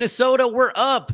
Minnesota, we're up.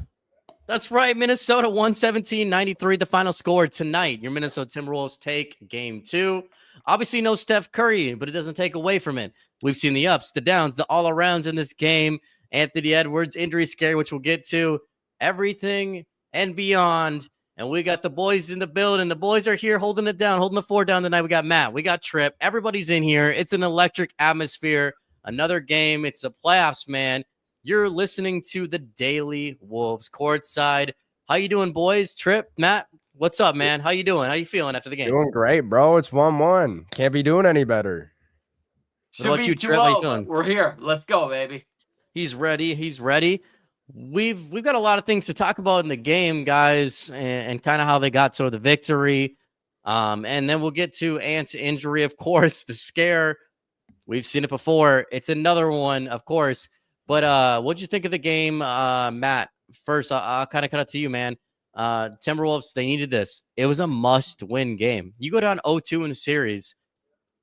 That's right. Minnesota 117-93, the final score tonight. Your Minnesota Timberwolves take game 2. Obviously, no Steph Curry, but it doesn't take away from it. We've seen the ups, the downs, the all-arounds in this game. Anthony Edwards, injury scare, which we'll get to. Everything and beyond. And we got the boys in the building. The boys are here holding it down, holding the fort down tonight. We got Matt. We got Trip. Everybody's in here. It's an electric atmosphere. Another game. It's the playoffs, man. You're listening to the Daily Wolves courtside. How you doing, boys? Trip, Matt, what's up, man? How you doing? How you feeling after the game? Doing great, bro. It's 1-1. Can't be doing any better. What about you, Trip? How you feeling? We're here. Let's go, baby. He's ready. He's ready. We've got a lot of things to talk about in the game, guys, and kind of how they got to the victory. And then we'll get to Ant's injury, of course, the scare. We've seen it before. It's another one, of course. But what'd you think of the game, Matt? First, I'll kind of cut it to you, man. Timberwolves, they needed this. It was a must-win game. You go down 0-2 in a series,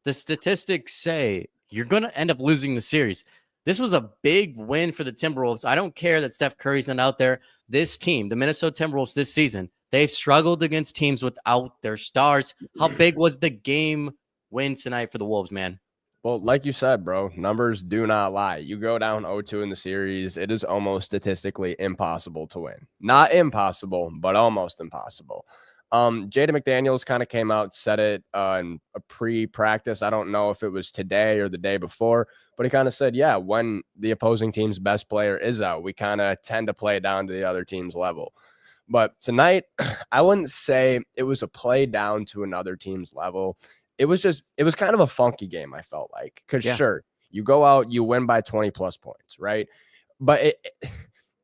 the statistics say you're going to end up losing the series. This was a big win for the Timberwolves. I don't care that Steph Curry's not out there. This team, the Minnesota Timberwolves this season, they've struggled against teams without their stars. How big was the game win tonight for the Wolves, man? Well, like you said, bro, numbers do not lie. You go down 0-2 in the series, it is almost statistically impossible to win. Not impossible, but almost impossible. Jaden McDaniels kind of came out, said it in a pre-practice. I don't know if it was today or the day before, but he kind of said, yeah, when the opposing team's best player is out, we kind of tend to play down to the other team's level. But tonight, I wouldn't say it was a play down to another team's level. It was kind of a funky game, I felt like, because sure, you go out, you win by 20 plus points, right? But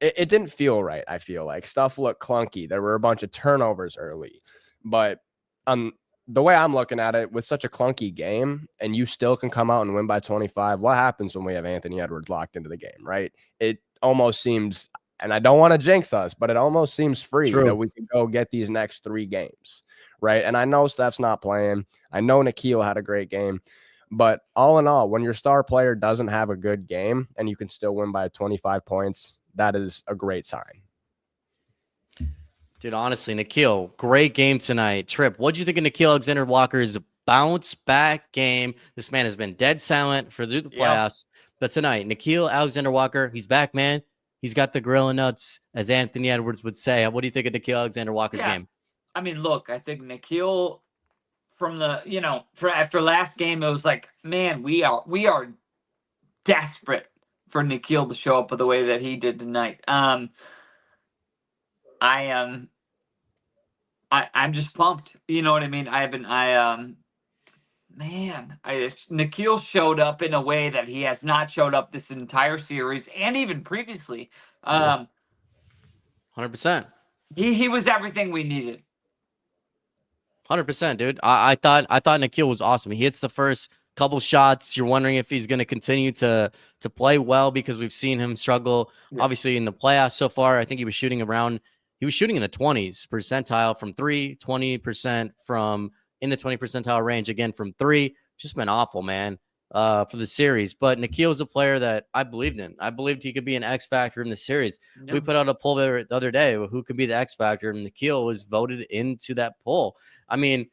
it didn't feel right, I feel like. Stuff looked clunky. There were a bunch of turnovers early. But the way I'm looking at it, with such a clunky game, and you still can come out and win by 25, what happens when we have Anthony Edwards locked into the game, right? It almost seems, and I don't want to jinx us, but it almost seems free that we can go get these next 3 games. Right. And I know Steph's not playing. I know Nickeil had a great game. But all in all, when your star player doesn't have a good game and you can still win by 25 points, that is a great sign. Dude, honestly, Nickeil, great game tonight. Trip, what'd you think of Nickeil Alexander-Walker's bounce back game? This man has been dead silent through the playoffs. But tonight, Nickeil Alexander-Walker, he's back, man. He's got the grill and nuts, as Anthony Edwards would say. What do you think of Nickeil Alexander-Walker's game? I mean, look, I think Nickeil from after last game, it was like, man, we are desperate for Nickeil to show up the way that he did tonight. I'm just pumped. You know what I mean? Nickeil showed up in a way that he has not showed up this entire series and even previously. 100%. He was everything we needed. 100%, dude. I thought Nickeil was awesome. He hits the first couple shots. You're wondering if he's going to continue to play well, because we've seen him struggle, obviously, in the playoffs so far. I think he was shooting in the 20s percentile from 3, 20% from in the 20 percentile range again from 3. Just been awful, man, for the series. But Nickeil is a player that I believed in. I believed he could be an X factor in the series. Yeah. We put out a poll the other day, who could be the X factor, and Nickeil was voted into that poll. I mean,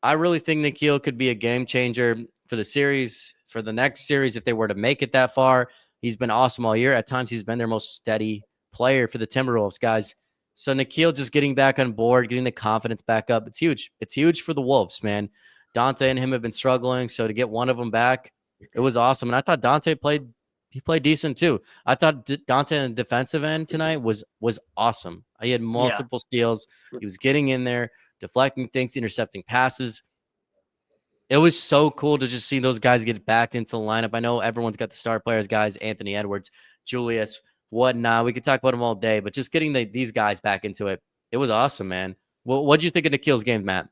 I really think Nickeil could be a game changer for the series, for the next series, if they were to make it that far. He's been awesome all year. At times, he's been their most steady player for the Timberwolves, guys. So Nickeil just getting back on board, getting the confidence back up, it's huge. It's huge for the Wolves, man. Dante and him have been struggling, so to get one of them back, it was awesome. And I thought Dante played decent too. I thought Dante on the defensive end tonight was awesome. He had multiple steals. He was getting in there, deflecting things, intercepting passes. It was so cool to just see those guys get back into the lineup. I know everyone's got the star players, guys, Anthony Edwards, Julius, whatnot. We could talk about them all day, but just getting these guys back into it, it was awesome, man. What'd you think of Nickeil's game, Matt?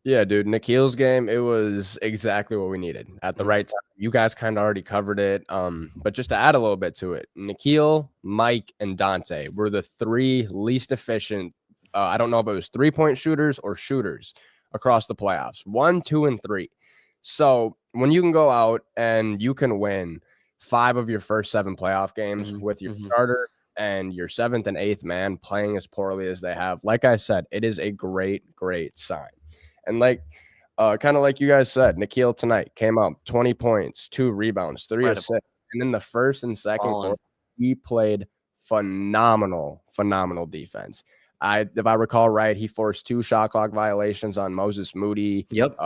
Yeah, dude, Nickeil's game, it was exactly what we needed at the right time. You guys kind of already covered it, but just to add a little bit to it, Nickeil, Mike, and Dante were the 3 least efficient. I don't know if it was 3-point shooters or shooters across the playoffs, 1, 2, and 3. So when you can go out and you can win 5 of your first 7 playoff games with your starter, and your 7th and 8th man playing as poorly as they have, like I said, it is a great sign. And kind of like you guys said, Nickeil tonight came out 20 points, 2 rebounds, 3 Incredible. assists. And in the first and second Ballin'. quarter, he played phenomenal defense. If I recall right, he forced 2 shot clock violations on Moses Moody. Yep.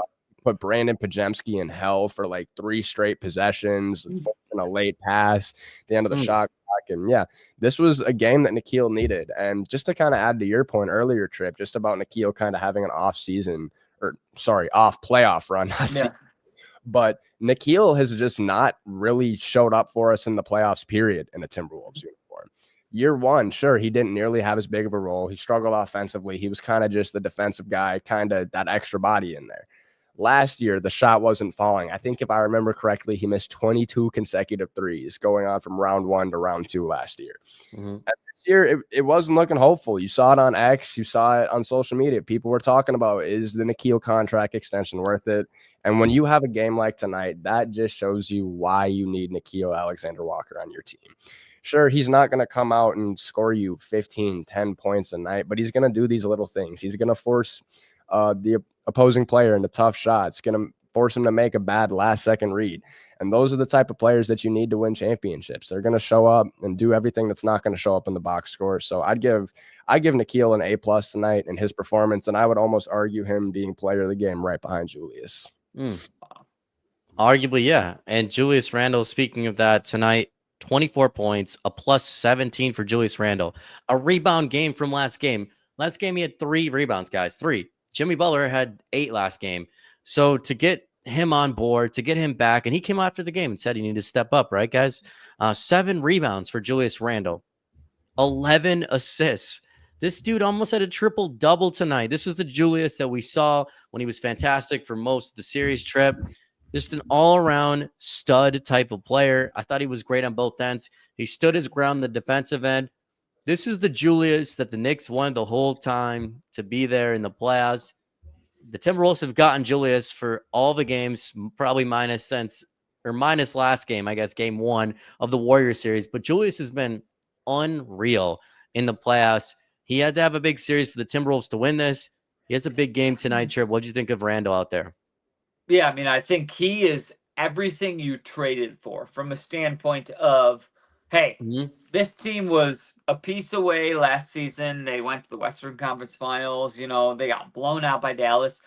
Put Brandon Pajemski in hell for like 3 straight possessions, and a late pass, the end of the shot clock. And yeah, this was a game that Nickeil needed. And just to kind of add to your point earlier, Trip, just about Nickeil kind of having an off playoff run. Yeah. But Nickeil has just not really showed up for us in the playoffs, period, in a Timberwolves uniform. Year 1, sure, he didn't nearly have as big of a role. He struggled offensively. He was kind of just the defensive guy, kind of that extra body in there. Last year, the shot wasn't falling. I think if I remember correctly, he missed 22 consecutive threes going on from round 1 to round 2 last year. And this year, it wasn't looking hopeful. You saw it on X. You saw it on social media. People were talking about, is the Nickeil contract extension worth it? And when you have a game like tonight, that just shows you why you need Nickeil Alexander-Walker on your team. Sure, he's not going to come out and score you 15, 10 points a night, but he's going to do these little things. He's going to force the opposing player into tough shots, going to force him to make a bad last-second read. And those are the type of players that you need to win championships. They're going to show up and do everything that's not going to show up in the box score. So I'd give Nickeil an A+ tonight in his performance, and I would almost argue him being player of the game right behind Julius. Arguably, yeah. And Julius Randle, speaking of that, tonight, 24 points, a +17 for Julius Randle. A rebound game from last game. Last game, he had 3 rebounds, guys. 3. Jimmy Butler had 8 last game. So to get him on board, to get him back, and he came after the game and said he needed to step up, right, guys? 7 rebounds for Julius Randle. 11 assists. This dude almost had a triple-double tonight. This is the Julius that we saw when he was fantastic for most of the series trip. Just an all-around stud type of player. I thought he was great on both ends. He stood his ground on the defensive end. This is the Julius that the Knicks wanted the whole time to be there in the playoffs. The Timberwolves have gotten Julius for all the games, probably minus last game, I guess, game 1 of the Warriors series. But Julius has been unreal in the playoffs. He had to have a big series for the Timberwolves to win this. He has a big game tonight, Trip. What do you think of Randle out there? Yeah, I mean, I think he is everything you traded for from a standpoint of, hey, this team was a piece away last season. They went to the Western Conference Finals. You know, they got blown out by Dallas.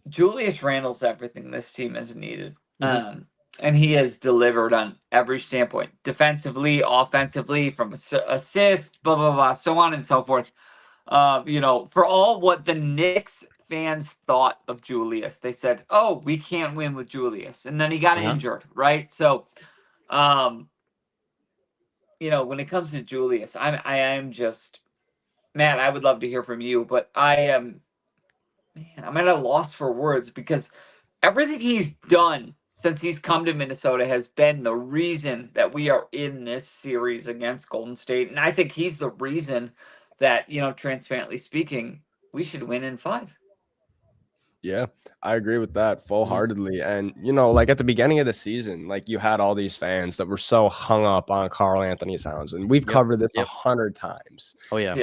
Julius Randle's everything this team has needed. And he has delivered on every standpoint, defensively, offensively, from assist, blah, blah, blah, so on and so forth. You know, for all what the Knicks fans thought of Julius, they said, oh, we can't win with Julius. And then he got injured, right? So, you know, when it comes to Julius, I am just, Matt, I would love to hear from you, but I'm at a loss for words because everything he's done since he's come to Minnesota has been the reason that we are in this series against Golden State. And I think he's the reason that, you know, transparently speaking, we should win in 5. Yeah, I agree with that full-heartedly. And, you know, like at the beginning of the season, like you had all these fans that were so hung up on Karl-Anthony Towns. And we've covered this 100 times. Oh, yeah.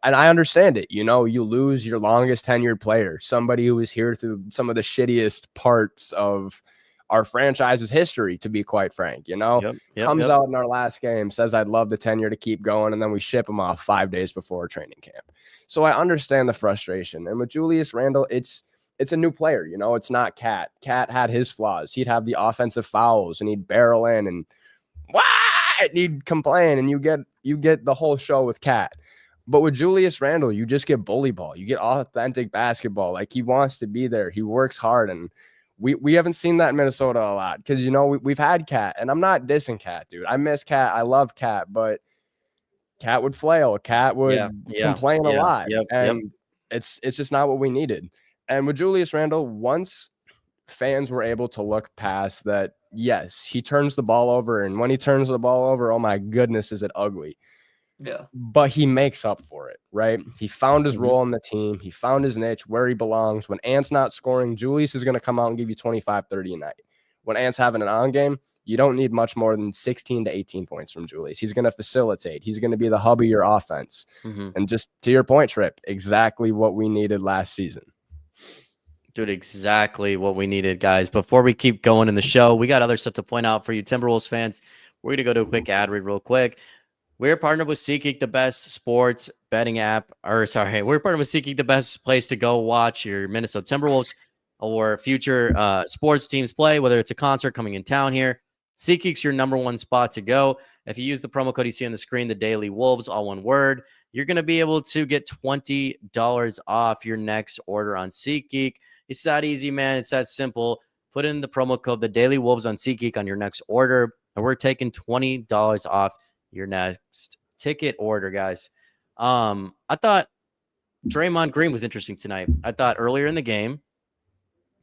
And I understand it. You know, you lose your longest tenured player, somebody who was here through some of the shittiest parts of our franchise's history, to be quite frank. You know, comes out in our last game, says, I'd love the tenure to keep going. And then we ship him off 5 days before training camp. So I understand the frustration. And with Julius Randle, it's a new player, you know, it's not Cat. Cat had his flaws. He'd have the offensive fouls and he'd barrel in and he'd complain, and you get the whole show with Cat. But with Julius Randle, you just get bully ball. You get authentic basketball. Like, he wants to be there. He works hard. And we haven't seen that in Minnesota a lot because, you know, we've had Cat, and I'm not dissing Cat, dude. I miss Cat. I love Cat, but Cat would flail. Cat would complain a lot. And it's just not what we needed. And with Julius Randle, once fans were able to look past that, yes, he turns the ball over. And when he turns the ball over, oh my goodness, is it ugly. Yeah. But he makes up for it, right? He found his role in the team. He found his niche where he belongs. When Ant's not scoring, Julius is going to come out and give you 25, 30 a night. When Ant's having an on game, You don't need much more than 16 to 18 points from Julius. He's going to facilitate. He's going to be the hub of your offense. And just to your point, Trip, exactly what we needed last season. Dude, exactly what we needed, guys. Before we keep going in the show, we got other stuff to point out for you Timberwolves fans. We're going to go to a quick ad read real quick. We're partnered with SeatGeek, the best sports betting app. We're partnered with SeatGeek, the best place to go watch your Minnesota Timberwolves or future sports teams play, whether it's a concert coming in town here. SeatGeek's your number one spot to go. If you use the promo code you see on the screen, the Daily Wolves, all one word, you're going to be able to get $20 off your next order on SeatGeek. It's that easy, man. It's that simple. Put in the promo code, the Daily Wolves on SeatGeek on your next order, and we're taking $20 off your next ticket order, guys. I thought Draymond Green was interesting tonight. I thought earlier in the game,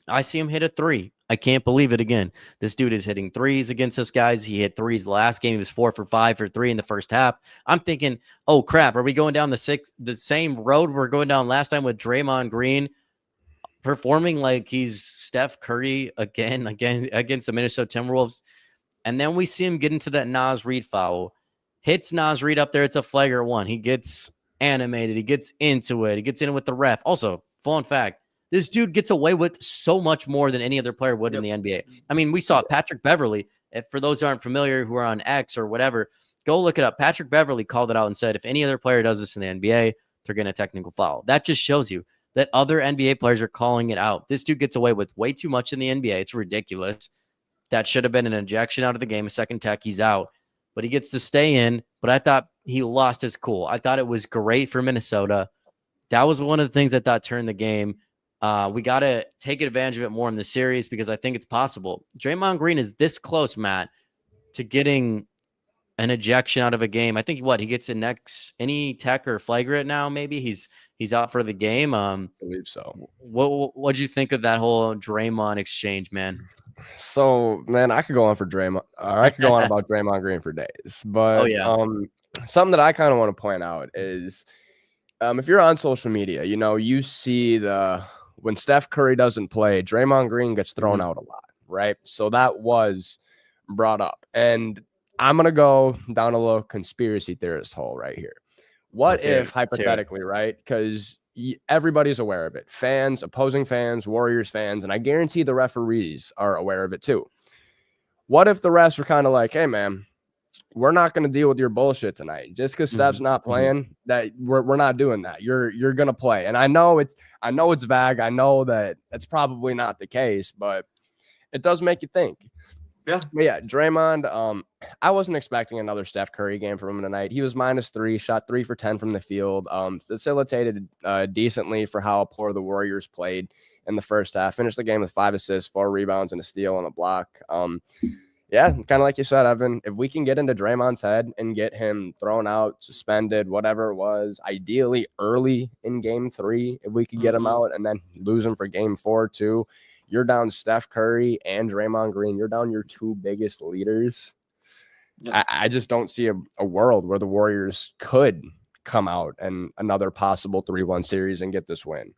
I see him hit a three. I can't believe it again. This dude is hitting threes against us, guys. He hit threes last game. He was 4 for 5 for 3 in the first half. I'm thinking, oh, crap. Are we going down the same road we're going down last time with Draymond Green performing like he's Steph Curry again against the Minnesota Timberwolves? And then we see him get into that Naz Reid foul. Hits Naz Reid up there. It's a flagrant one. He gets animated. He gets into it. He gets in with the ref. Also, fun fact, this dude gets away with so much more than any other player would in the NBA. I mean, we saw Patrick Beverly. If for those who aren't familiar, who are on X or whatever, go look it up. Patrick Beverly called it out and said, if any other player does this in the NBA, they're getting a technical foul. That just shows you that other NBA players are calling it out. This dude gets away with way too much in the NBA. It's ridiculous. That should have been an ejection out of the game. A second tech, he's out. But he gets to stay in. But I thought he lost his cool. I thought it was great for Minnesota. That was one of the things I thought turned the game. We got to take advantage of it more in the series because I think it's possible. Draymond Green is this close, Matt, to getting an ejection out of a game. I think he gets the next any tech or flagrant now. Maybe he's out for the game. I believe so. What'd you think of that whole Draymond exchange, man? So, man, I could go on for Draymond. I could go on about Draymond Green for days. But something that I kind of want to point out is if you're on social media, you see when Steph Curry doesn't play, Draymond Green gets thrown out a lot, right? So that was brought up. And I'm going to go down a little conspiracy theorist hole right here. What if, hypothetically, right? Because everybody's aware of it. Fans, opposing fans, Warriors fans, and I guarantee the referees are aware of it too. What if the refs were kind of like, hey, man, we're not going to deal with your bullshit tonight. Just because Steph's not playing, that we're not doing that. You're going to play. And I know it's vague. I know that that's probably not the case, but it does make you think. Yeah. But yeah, Draymond, I wasn't expecting another Steph Curry game from him tonight. He was -3, shot 3 for 10 from the field, facilitated decently for how poor the Warriors played in the first half. Finished the game with 5 assists, 4 rebounds, and a steal and a block. Yeah, kind of like you said, Evan, if we can get into Draymond's head and get him thrown out, suspended, whatever it was, ideally early in game 3, if we could get him out and then lose him for game 4 too, you're down Steph Curry and Draymond Green. You're down your 2 biggest leaders. Yeah. I just don't see a world where the Warriors could come out and another possible 3-1 series and get this win,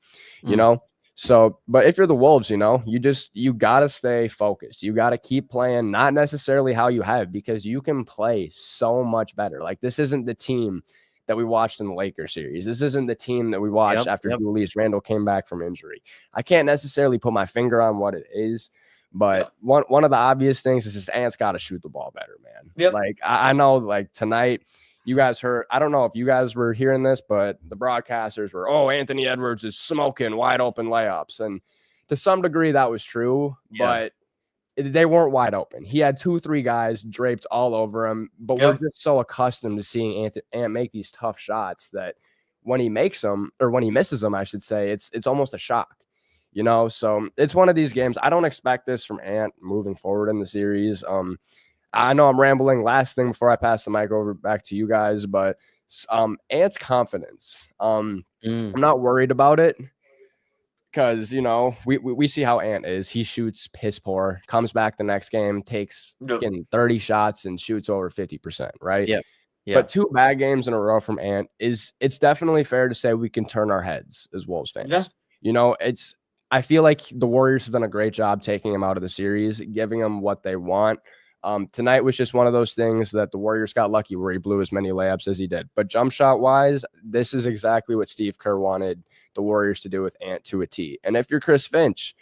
So, but if you're the Wolves, you got to stay focused. You got to keep playing, not necessarily how you have, because you can play so much better. Like, this isn't the team that we watched in the Lakers series. This isn't the team that we watched after Julius Randle came back from injury. I can't necessarily put my finger on what it is, but one of the obvious things is just Ant's got to shoot the ball better, man. Yep. Like, I know, like, tonight, you guys heard, I don't know if you guys were hearing this, but the broadcasters were, Anthony Edwards is smoking wide open layups. And to some degree that was true, but they weren't wide open. He had 2-3 guys draped all over him, but we're just so accustomed to seeing Ant make these tough shots that when he makes them, or when he misses them, I should say, it's almost a shock, So it's one of these games. I don't expect this from Ant moving forward in the series. I know I'm rambling. Last thing before I pass the mic over back to you guys, but Ant's confidence. I'm not worried about it because, we see how Ant is. He shoots piss poor, comes back the next game, takes 30 shots and shoots over 50%, right? Yeah. But 2 bad games in a row from Ant it's definitely fair to say we can turn our heads as Wolves fans. Yeah. I feel like the Warriors have done a great job taking him out of the series, giving him what they want. Tonight was just one of those things that the Warriors got lucky where he blew as many layups as he did. But jump shot wise, this is exactly what Steve Kerr wanted the Warriors to do with Ant to a T. And if you're Chris Finch,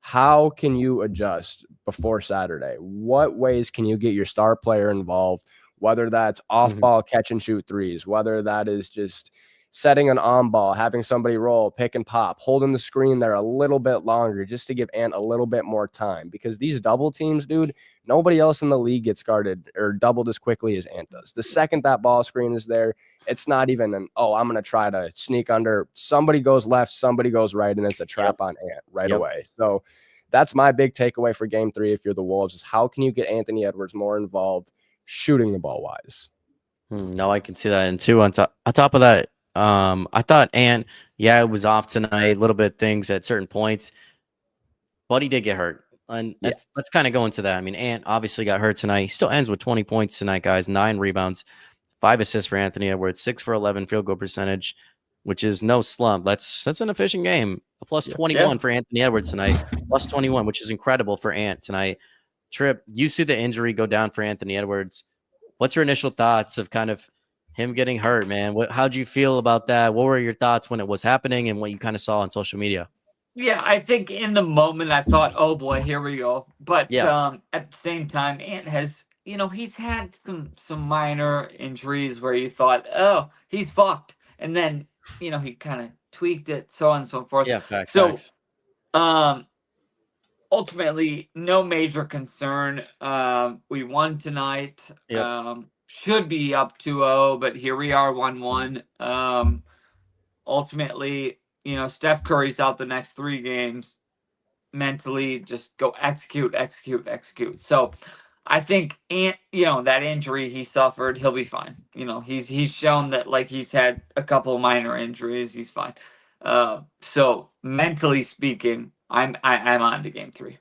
how can you adjust before Saturday? What ways can you get your star player involved, whether that's off ball catch and shoot threes, whether that is just setting an on ball, having somebody roll, pick and pop, holding the screen there a little bit longer just to give Ant a little bit more time, because these double teams, dude, nobody else in the league gets guarded or doubled as quickly as Ant does. The second that ball screen is there, it's not even I'm going to try to sneak under. Somebody goes left, somebody goes right, and it's a trap on Ant right away. So that's my big takeaway for game 3 if you're the Wolves, is how can you get Anthony Edwards more involved shooting the ball wise? No, I can see that. And two, on top of that, I thought Ant, it was off tonight, a little bit things at certain points, but he did get hurt. And let's kind of go into that. I mean, Ant obviously got hurt tonight. He still ends with 20 points tonight, guys, 9 rebounds, 5 assists for Anthony Edwards, 6 for 11 field goal percentage, which is no slump. That's an efficient game. A plus 21 for Anthony Edwards tonight, plus 21, which is incredible for Ant tonight. Trip, you see the injury go down for Anthony Edwards. What's your initial thoughts of kind of him getting hurt, man? How'd you feel about that? What were your thoughts when it was happening and what you kind of saw on social media? Yeah, I think in the moment I thought, oh boy, here we go. But at the same time, Ant has, he's had some minor injuries where you thought, oh, he's fucked. And then, he kind of tweaked it, so on and so forth. Yeah, facts. Ultimately, no major concern. We won tonight. Should be up 2-0, but here we are 1-1. Ultimately, Steph Curry's out the next 3 games. Mentally, just go execute. So I think that injury he suffered, he'll be fine. He's shown that, like, he's had a couple of minor injuries. He's fine. So mentally speaking, I'm on to game 3.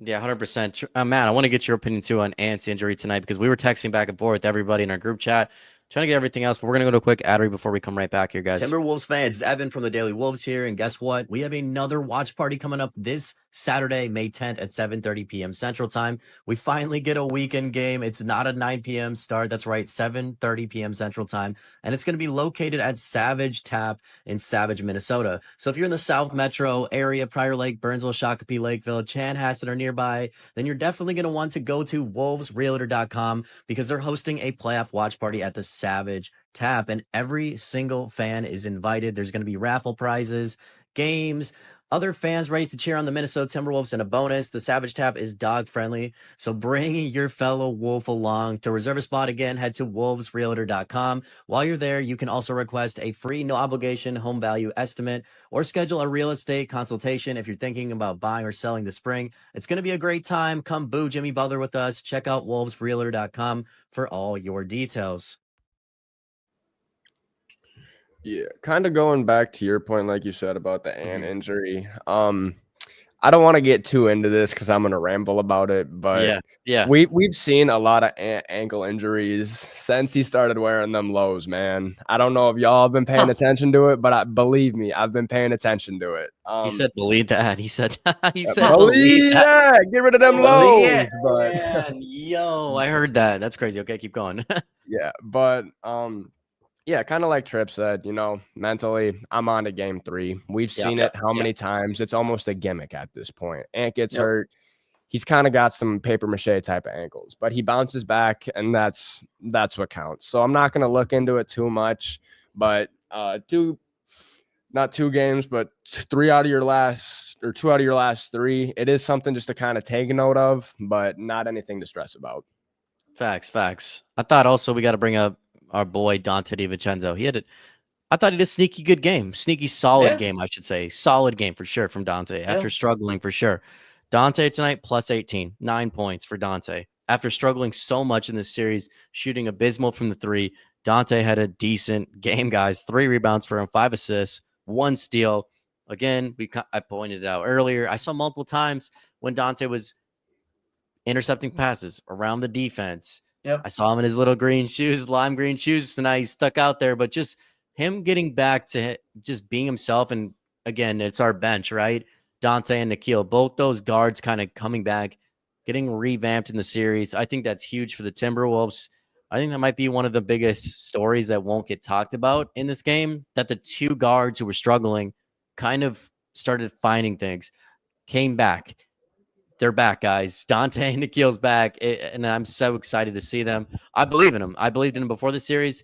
Yeah, 100%. Matt, I want to get your opinion too on Ant's injury tonight, because we were texting back and forth with everybody in our group chat, trying to get everything else, but we're going to go to a quick ad read before we come right back here, guys. Timberwolves fans, Evan from the Daily Wolves here, and guess what? We have another watch party coming up this Saturday, May 10th at 7:30 p.m. Central Time. We finally get a weekend game. It's not a 9 p.m. start. That's right, 7:30 p.m. Central Time, and it's going to be located at Savage Tap in Savage, Minnesota. So if you're in the South Metro area, Prior Lake, Burnsville, Shakopee, Lakeville, Chanhassen are nearby, then you're definitely going to want to go to WolvesRealtor.com, because they're hosting a playoff watch party at the Savage Tap, and every single fan is invited. There's going to be raffle prizes, games, other fans ready to cheer on the Minnesota Timberwolves, and a bonus. The Savage Tap is dog friendly, so bring your fellow Wolf along. To reserve a spot, again, head to WolvesRealtor.com. While you're there, you can also request a free, no obligation home value estimate or schedule a real estate consultation if you're thinking about buying or selling this spring. It's going to be a great time. Come boo Jimmy Butler with us. Check out WolvesRealtor.com for all your details. Yeah, kind of going back to your point, like you said about the Ant injury. I don't want to get too into this because I'm going to ramble about it, but we've seen a lot of Ant ankle injuries since he started wearing them lows, man. I don't know if y'all have been paying attention to it, but believe me, I've been paying attention to it. He said, believe that. He said, believe that. Get rid of them lows. But man, yo, I heard that. That's crazy. Okay, keep going. Yeah, but yeah, kind of like Tripp said, mentally, I'm on to game 3. We've seen it how many times? It's almost a gimmick at this point. Ant gets hurt. He's kind of got some paper mache type of ankles, but he bounces back, and that's what counts. So I'm not going to look into it too much, but not 2 games, but 2 out of your last 3. It is something just to kind of take note of, but not anything to stress about. Facts. I thought also we got to bring up our boy Dante DiVincenzo. I thought he did a sneaky good game. Sneaky solid game, I should say. Solid game for sure from Dante after struggling for sure. Dante tonight, plus 18. 9 points for Dante. After struggling so much in this series, shooting abysmal from the 3, Dante had a decent game, guys. 3 rebounds for him, 5 assists, 1 steal. Again, I pointed it out earlier. I saw multiple times when Dante was intercepting passes around the defense. I saw him in his little green shoes, lime green shoes tonight. He stuck out there, but just him getting back to just being himself. And again, it's our bench, right? Dante and Nickeil, both those guards kind of coming back getting revamped in the series. I think that's huge for the Timberwolves. I think that might be one of the biggest stories that won't get talked about in this game, that the two guards who were struggling kind of started finding things, came back. They're back, guys. Dante and Nikhil's back, and I'm so excited to see them. I believe in them. I believed in them before the series.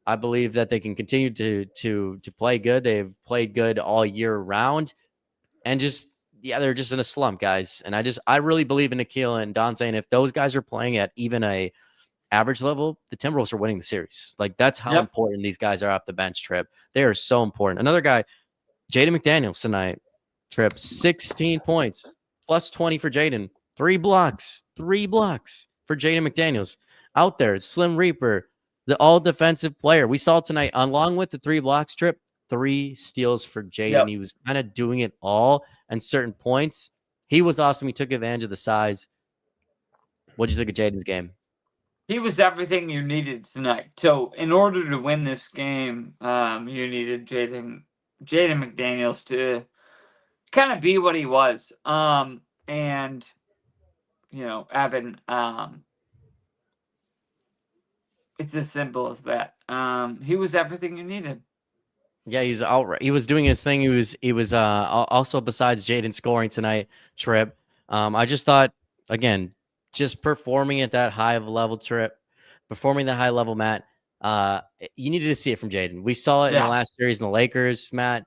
I believe that they can continue to play good. They've played good all year round, and they're just in a slump, guys. And I really believe in Nikhil and Dante. And if those guys are playing at even a average level, the Timberwolves are winning the series. Like, that's how important these guys are off the bench, Trip. They are so important. Another guy, Jaden McDaniels tonight, Trip, 16 points, plus 20 for Jaden. 3 blocks for Jaden McDaniels. Out there, Slim Reaper, the all-defensive player. We saw tonight, along with the 3 blocks, Trip, 3 steals for Jaden. Yep. He was kind of doing it all and certain points. He was awesome. He took advantage of the size. What'd you think of Jaden's game? He was everything you needed tonight. So in order to win this game, you needed Jaden McDaniels to kind of be what he was. And Evan, it's as simple as that. He was everything you needed. Yeah, he's outright. He was doing his thing. He was also, besides Jaden scoring tonight, Trip. I just thought, again, just performing at that high of a level, Trip, performing that high level, Matt. You needed to see it from Jaden. We saw it in the last series in the Lakers, Matt.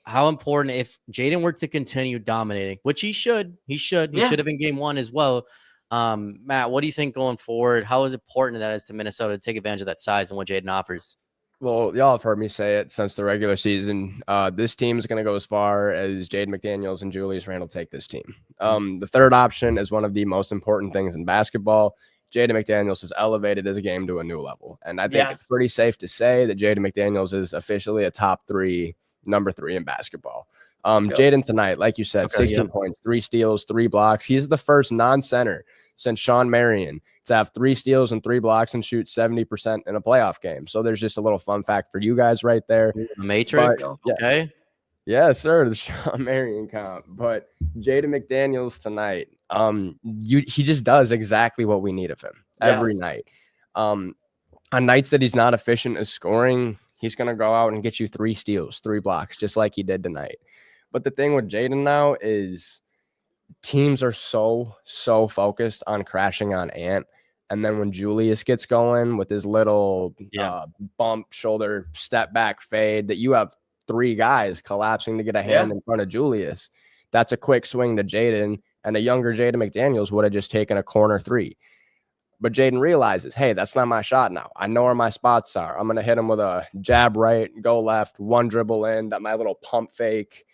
How important if Jaden were to continue dominating, which he should. He should have in game 1 as well. Matt, what do you think going forward? How important that is to Minnesota to take advantage of that size and what Jaden offers? Well, y'all have heard me say it since the regular season. This team is going to go as far as Jaden McDaniels and Julius Randle take this team. The third option is one of the most important things in basketball. Jaden McDaniels has elevated his game to a new level. And I think it's pretty safe to say that Jaden McDaniels is officially a top 3, number 3 in basketball. Jaden tonight, like you said, 16 points, 3 steals, 3 blocks. He's the first non-center since Sean Marion to have 3 steals and 3 blocks and shoot 70% in a playoff game. So there's just a little fun fact for you guys right there. The Matrix. But, okay. Yeah, sir. The Sean Marion count. But Jaden McDaniels tonight, he just does exactly what we need of him every night. On nights that he's not efficient as scoring, he's going to go out and get you 3 steals, 3 blocks, just like he did tonight. But the thing with Jaden now is teams are so focused on crashing on Ant. And then when Julius gets going with his little bump, shoulder, step back fade, that you have 3 guys collapsing to get a hand in front of Julius. That's a quick swing to Jaden, and a younger Jaden McDaniels would have just taken a corner 3. But Jaden realizes, hey, that's not my shot now. I know where my spots are. I'm going to hit him with a jab right, go left, 1 dribble in, that my little pump fake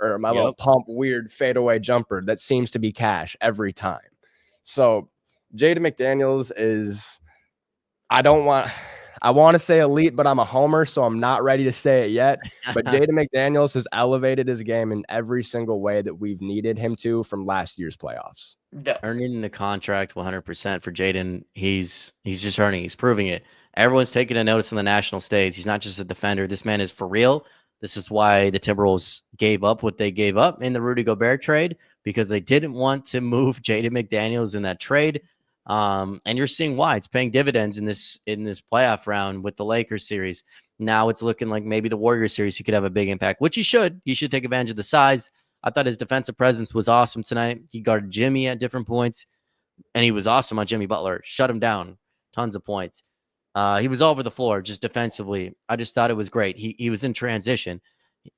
or my little pump weird fadeaway jumper that seems to be cash every time. So Jaden McDaniels is, I want to say elite, but I'm a homer, so I'm not ready to say it yet. But Jaden McDaniels has elevated his game in every single way that we've needed him to from last year's playoffs. Earning the contract 100% for Jaden. He's just earning. He's proving it. Everyone's taking a notice on the national stage. He's not just a defender. This man is for real. This is why the Timberwolves gave up what they gave up in the Rudy Gobert trade, because they didn't want to move Jaden McDaniels in that trade. And you're seeing why it's paying dividends in this playoff round with the Lakers series. Now it's looking like maybe the Warriors series, he could have a big impact, which he should. He should take advantage of the size. I thought his defensive presence was awesome tonight. He guarded Jimmy at different points, and he was awesome on Jimmy Butler. Shut him down. Tons of points. He was all over the floor just defensively. I just thought it was great. He was in transition.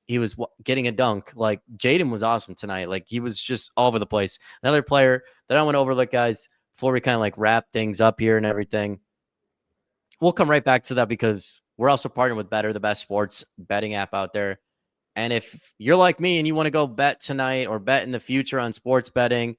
He was getting a dunk. Like, Jaden was awesome tonight. Like, he was just all over the place. Another player that I want to overlook, guys, before we kind of like wrap things up here and everything. We'll come right back to that because we're also partnering with Better, the best sports betting app out there. And if you're like me and you want to go bet tonight or bet in the future on sports betting,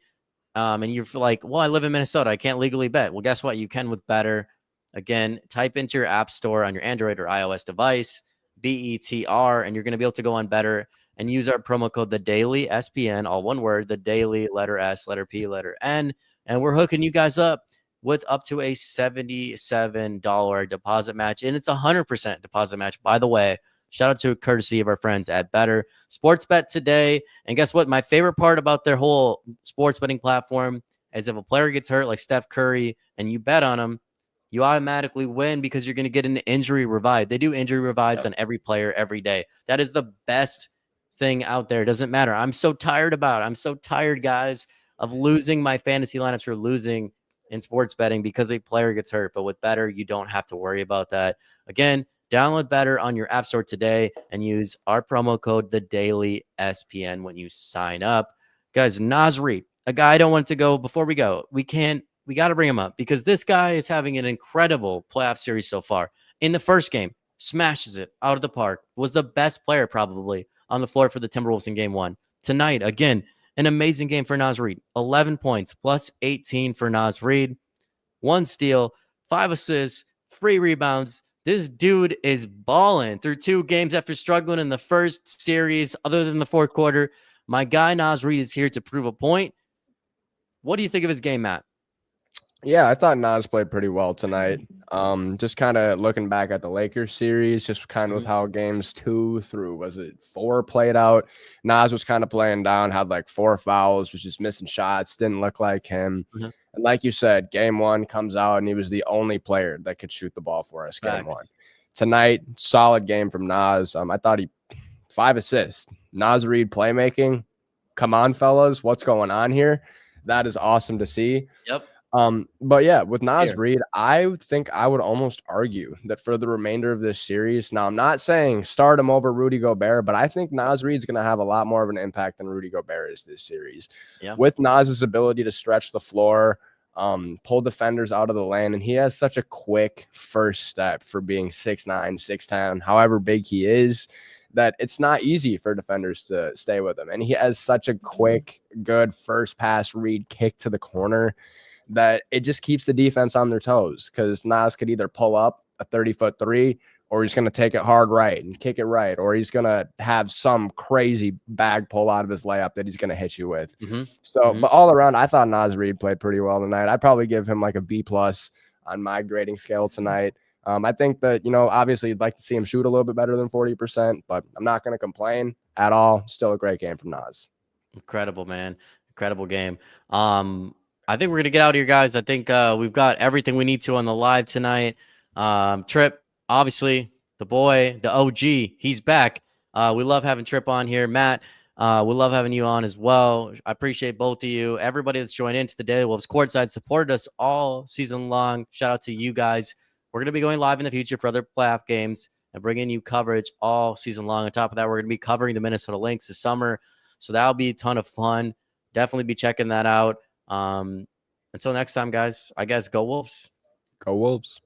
and you're like, well, I live in Minnesota, I can't legally bet. Well, guess what? You can with Better. Again, type into your app store on your Android or iOS device, BETR, and you're going to be able to go on Better and use our promo code, The Daily SPN, all one word, The Daily, letter S, letter P, letter N. And we're hooking you guys up with up to a $77 deposit match. And it's a 100% deposit match, by the way. Shout out to a courtesy of our friends at Better. Sports bet today. And guess what? My favorite part about their whole sports betting platform, is if a player gets hurt like Steph Curry and you bet on him, you automatically win because you're going to get an injury revive. They do injury revives on every player every day. That is the best thing out there. It doesn't matter. I'm so tired, guys, of losing my fantasy lineups or losing in sports betting because a player gets hurt. But with Better, you don't have to worry about that. Again, download Better on your app store today and use our promo code TheDailySPN when you sign up. Guys, Naz Reid, a guy I don't want to go before we go. We got to bring him up because this guy is having an incredible playoff series so far. In the first game, smashes it out of the park, was the best player probably on the floor for the Timberwolves in game 1. Tonight, again, an amazing game for Naz Reid. 11 points plus 18 for Naz Reid. 1 steal, 5 assists, 3 rebounds. This dude is balling through 2 games after struggling in the first series other than the fourth quarter. My guy Naz Reid is here to prove a point. What do you think of his game, Matt? Yeah, I thought Naz played pretty well tonight. Just kind of looking back at the Lakers series, just kind of with how games 2 through 4 played out. Naz was kind of playing down, had like 4 fouls, was just missing shots, didn't look like him. And like you said, game 1 comes out and he was the only player that could shoot the ball for us. Game 1 tonight, solid game from Naz. I thought he 5 assists. Naz Reid playmaking. Come on, fellas, what's going on here? That is awesome to see. Yep. But yeah, with Naz Reid, I think I would almost argue that for the remainder of this series, now I'm not saying start him over Rudy Gobert, but I think Naz Reid's going to have a lot more of an impact than Rudy Gobert is this series. Yeah. With Naz's ability to stretch the floor, pull defenders out of the lane, and he has such a quick first step for being 6'9", 6'10", however big he is, that it's not easy for defenders to stay with him. And he has such a quick, good first pass read kick to the corner that it just keeps the defense on their toes, because Naz could either pull up a 30-foot 3, or he's going to take it hard right and kick it right, or he's going to have some crazy bag pull out of his layup that he's going to hit you with. But all around, I thought Naz Reid played pretty well tonight. I'd probably give him like a B+ on my grading scale tonight. I think that, obviously you'd like to see him shoot a little bit better than 40%, but I'm not going to complain at all. Still a great game from Naz. Incredible, man. Incredible game. I think we're going to get out of here, guys. I think we've got everything we need to on the live tonight. Trip, obviously, the boy, the OG, he's back. We love having Trip on here. Matt, we love having you on as well. I appreciate both of you. Everybody that's joined into the Daily Wolves Courtside supported us all season long. Shout out to you guys. We're going to be going live in the future for other playoff games and bringing you coverage all season long. On top of that, we're going to be covering the Minnesota Lynx this summer. So that'll be a ton of fun. Definitely be checking that out. Until next time, guys, I guess go Wolves. Go Wolves.